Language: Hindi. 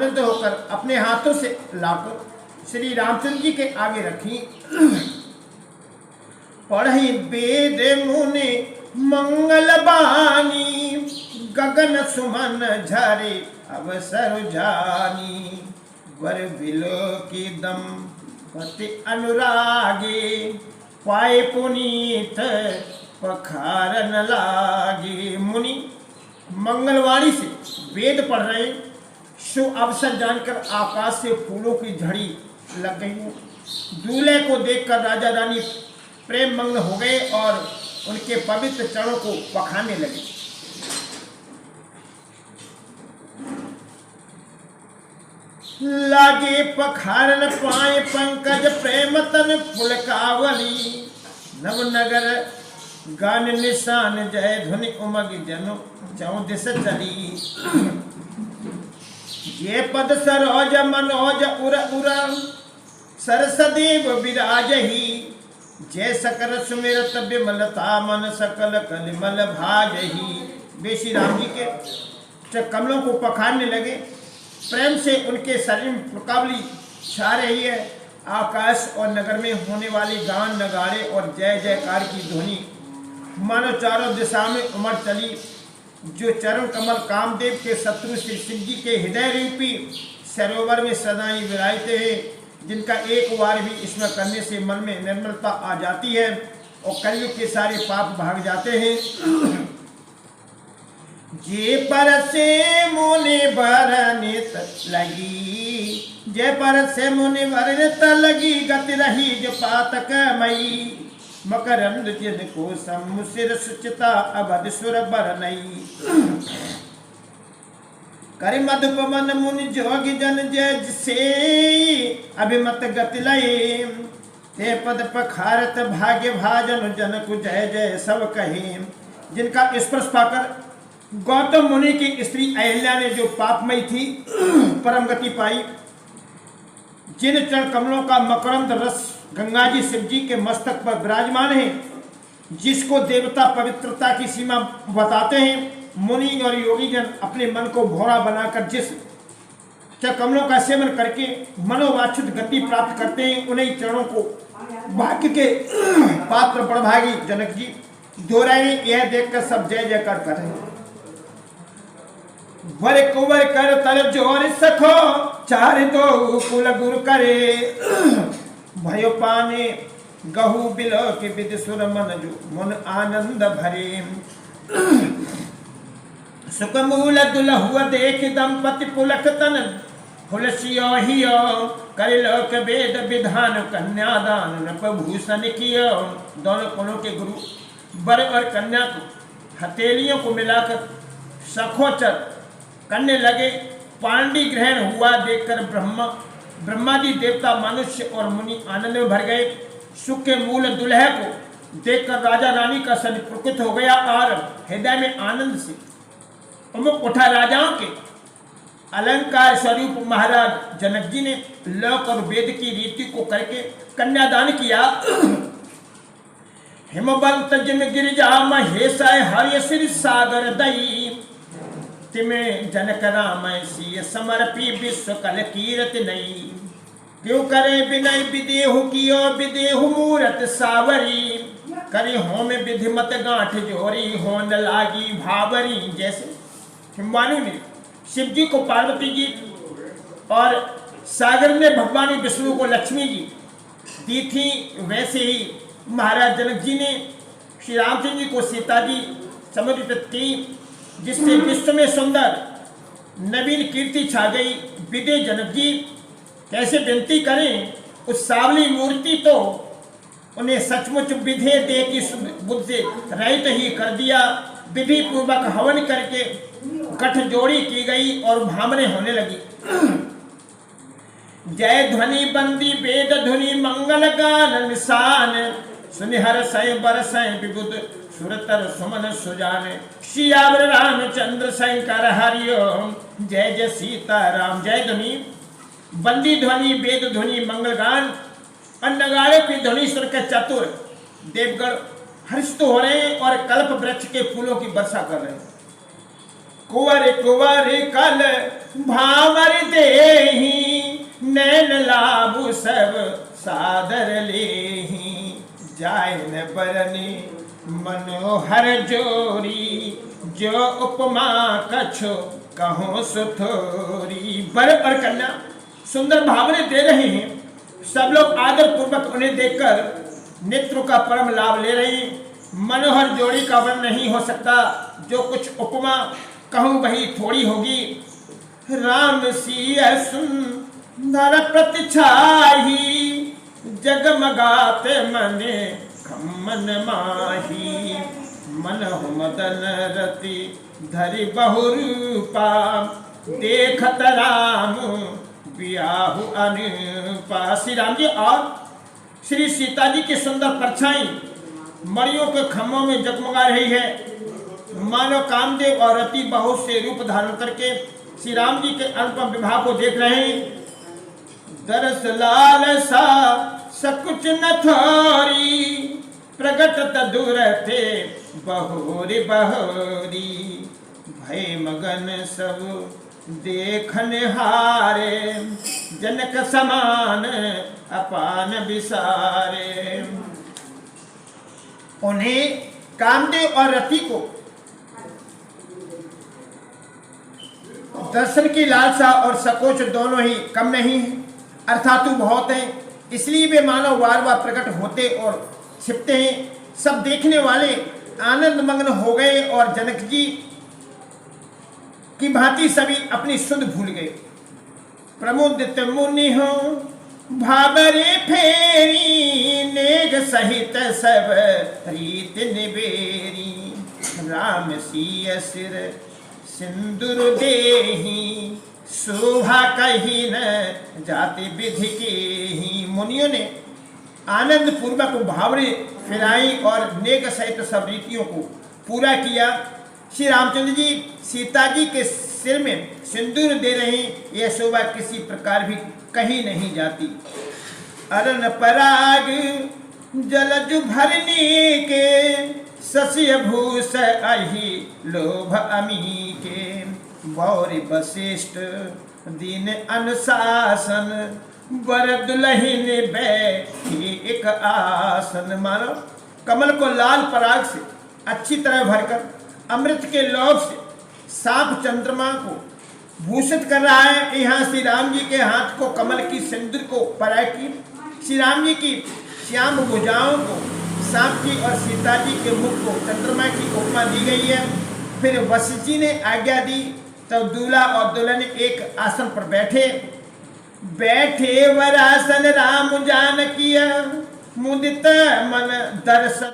आनंद होकर अपने हाथों से लाकर श्री रामचंद्र जी के आगे रखी। पढ़ी वेद मुनि मंगल बानी, गगन सुमन झरे अवसर जानी। वर बिलो की दम पति अनुरागे, पाए पुनीत पखारन लागे। मुनि मंगलवाणी से वेद पढ़ रहे, शुभ अवसर जानकर आकाश से फूलों की झड़ी लग गई। दूल्हे को देखकर राजा रानी प्रेम मग्न हो गए और उनके पवित्र चरणों को पखारने लगे। लागे पखारन पाए पंकज प्रेम तन पुलकावली। नवनगर गान निशान जय धुनि उमग जनु चौदिस चली। ये पद सरोज मनोज उर उर सरसदेव विराजही। जय सकल सुमिरत विमलता मन सकल कलिमल भाजही। वे श्री राम जी के कमलों को पखारने लगे। प्रेम से उनके शरीर में पुलकावली छा रही है। आकाश और नगर में होने वाली गान नगाड़े और जय जयकार की ध्वनि मानो चारों दिशा में उमड़ चली। जो चरण कमल कामदेव के शत्रु श्री शिव जी के हृदय रूपी सरोवर में सदा ही विराजते हैं, जिनका एक बार भी स्मरण करने से मन में निर्मलता आ जाती है और कलयुग के सारे पाप भाग जाते हैं। जे पर से मुनि बरनित लगी, जय पर से मुनि बरनित लगी। गति रही जो पातक मई, मकरंद जिन को समुसिर सुचिता अवध सुर बरनई। कर मधुपवन मुनि जोगी जन जय से, अभिमत गति लय। ते पद पखारत भाग्य भाजन जन को जय जय सब कहे। जिनका स्पर्श पाकर गौतम मुनि की स्त्री अहिल्या ने जो पापमयी थी परम गति पाई। जिन चरण कमलों का मकरंद रस गंगा जी शिव जी के मस्तक पर विराजमान है, जिसको देवता पवित्रता की सीमा बताते हैं, मुनि और योगी जन अपने मन को भौरा बनाकर जिस कमलों का सेवन करके मनोवांछित गति प्राप्त करते हैं, उन्हीं चरणों को भाग्य के पात्र बड़भागी जनक जी धो रहे हैं। यह देखकर सब जय जयकार कर रहे हैं। वर कुंवर कर तर जोर सखो, चार दो कुल गुरु करे। भयो पाने गहु बिलो के विद सुर मन जो मन आनंद भरे। सुख मूल दुलहुआ देख दंपति पुलक तन हुलसियो हियो। कर लोक वेद विधान कन्यादान नपभूषण कियो। दोनों कुलों के गुरु वर और कन्या को हथेलियों को मिलाकर सखोचर करने लगे। पांडी ग्रहण हुआ देखकर ब्रह्मादि देवता मनुष्य और मुनि आनंद में भर गए। सुख के मूल दुल्हे को देखकर राजा रानी का सद प्रकृत हो गया और हृदय में आनंद से उमक उठा। राजाओं के अलंकार स्वरूप महाराज जनक जी ने लोक और वेद की रीति को करके कन्यादान किया। हिमवंत जिम गिरिजा महेशाय हर्य श्री सागर दई। तिमे जनक राम सिय समर्पी विश्व कल कीरत नई। क्यों करे विनय विदेहु कियो विदेहु मूरत सावरी। करे होम विधिमत गांठ जोरी होन लागी भावरी। जैसे हिमवानी में शिव जी को पार्वती जी और सागर ने भगवान विष्णु को लक्ष्मी जी दी थी, वैसे ही महाराज जनक जी ने श्री रामचंद्र जी को सीता जी समर्पित की, जिससे विश्व में सुंदर नवीन कीर्ति छा गई। विदे जनक जी कैसे विनती करें, उस सावली मूर्ति तो उन्हें सचमुच विधे दे की बुद्ध से रहित ही कर दिया। विधि पूर्वक हवन करके गठजोड़ी की गई और भामने होने लगी। जय ध्वनि बंदी वेद धुनि मंगल गान निशान। सुनिहर सय बरसय विबुध सुरतर सुमन सुजान। श्यावर रामचंद्र शंकर हरिओम। जय जय सीता राम। जय ध्वनि बंदी ध्वनि वेद ध्वनि मंगल गान और नगाड़े की ध्वनि सुन के चतुर देवगण हर्षित हो रहे हैं और कल्प वृक्ष के फूलों की वर्षा कर रहे हैं। कुंवर कुंवर कल भावर दे लाभ सब सादर लेही, जाय न बरने मनोहर जोरी, जो उपमा कछो कहो सुथोरी। वर और कन्या सुंदर भावने दे रहे हैं, सब लोग आदर पूर्वक उन्हें देखकर नेत्रों का परम लाभ ले रहे हैं। मनोहर जोड़ी का वर्ण नहीं हो सकता, जो कुछ उपमा कहूँ वही थोड़ी होगी। राम सिय सुंदर प्रतिछाही, जगमगाते मने खम्मन माही। मनहु मदन रति धरि बहुरूपा, देखत राम बियाहु अनुपा। श्री राम जी और श्री सीता जी की सुंदर परछाई मणियों के खम्भों में जगमगा रही है। मानो कामदेव और रति बहुत से रूप धारण करके श्री राम जी के अनुपम विवाह को देख रहे हैं। दरस लाल सा सकुच न थोरी, प्रगट दूर थे बहोरी बहोरी। भय मगन सब देखन हारे, जनक समान अपान विसारे। उन्हें कामदेव और रति को दर्शन की लालसा और सकोच दोनों ही कम नहीं है, अर्थात बहुत है। इसलिए वे मानव बार बार प्रकट होते और छिपते हैं। सब देखने वाले आनंद मग्न हो गए और जनक जी की भांति सभी अपनी सुध भूल गए। प्रमुदित मुनि हो भाबरे फेरी, नेग सहित सब रीत निबेरी। राम सिय सिर सिंदूर देही, शोभा कही न जाति विधि के ही। मुनियों ने आनंद पूर्वक भावरे फिराई और नेक सहित सब रीतियों को पूरा किया। श्री रामचंद्र जी सीता जी के सिर में सिंदूर दे रहे हैं, यह शोभा किसी प्रकार भी कहीं नहीं जाती। अरन पराग जलज भरने के, शशि भूष अहि लोभ अमी के। गौरी वशिष्ठ दीन अनुशासन, वर दुलहिन बैठी एक आसन। मानो कमल को लाल पराग से अच्छी तरह भरकर अमृत के लोभ से सांप चंद्रमा को भूषित कर रहा है। यहाँ श्री राम जी के हाथ को कमल की सिंदूर को पराग की, श्री राम जी की श्याम भुजाओं को सांप की और सीता जी के मुख को चंद्रमा की उपमा दी गई है। फिर वशिष्ठ जी ने आज्ञा दी, तब दूल्हा और दुल्हन एक आसन पर बैठे। बैठे वरासन राम जानकिया, मुदित मन दर्शन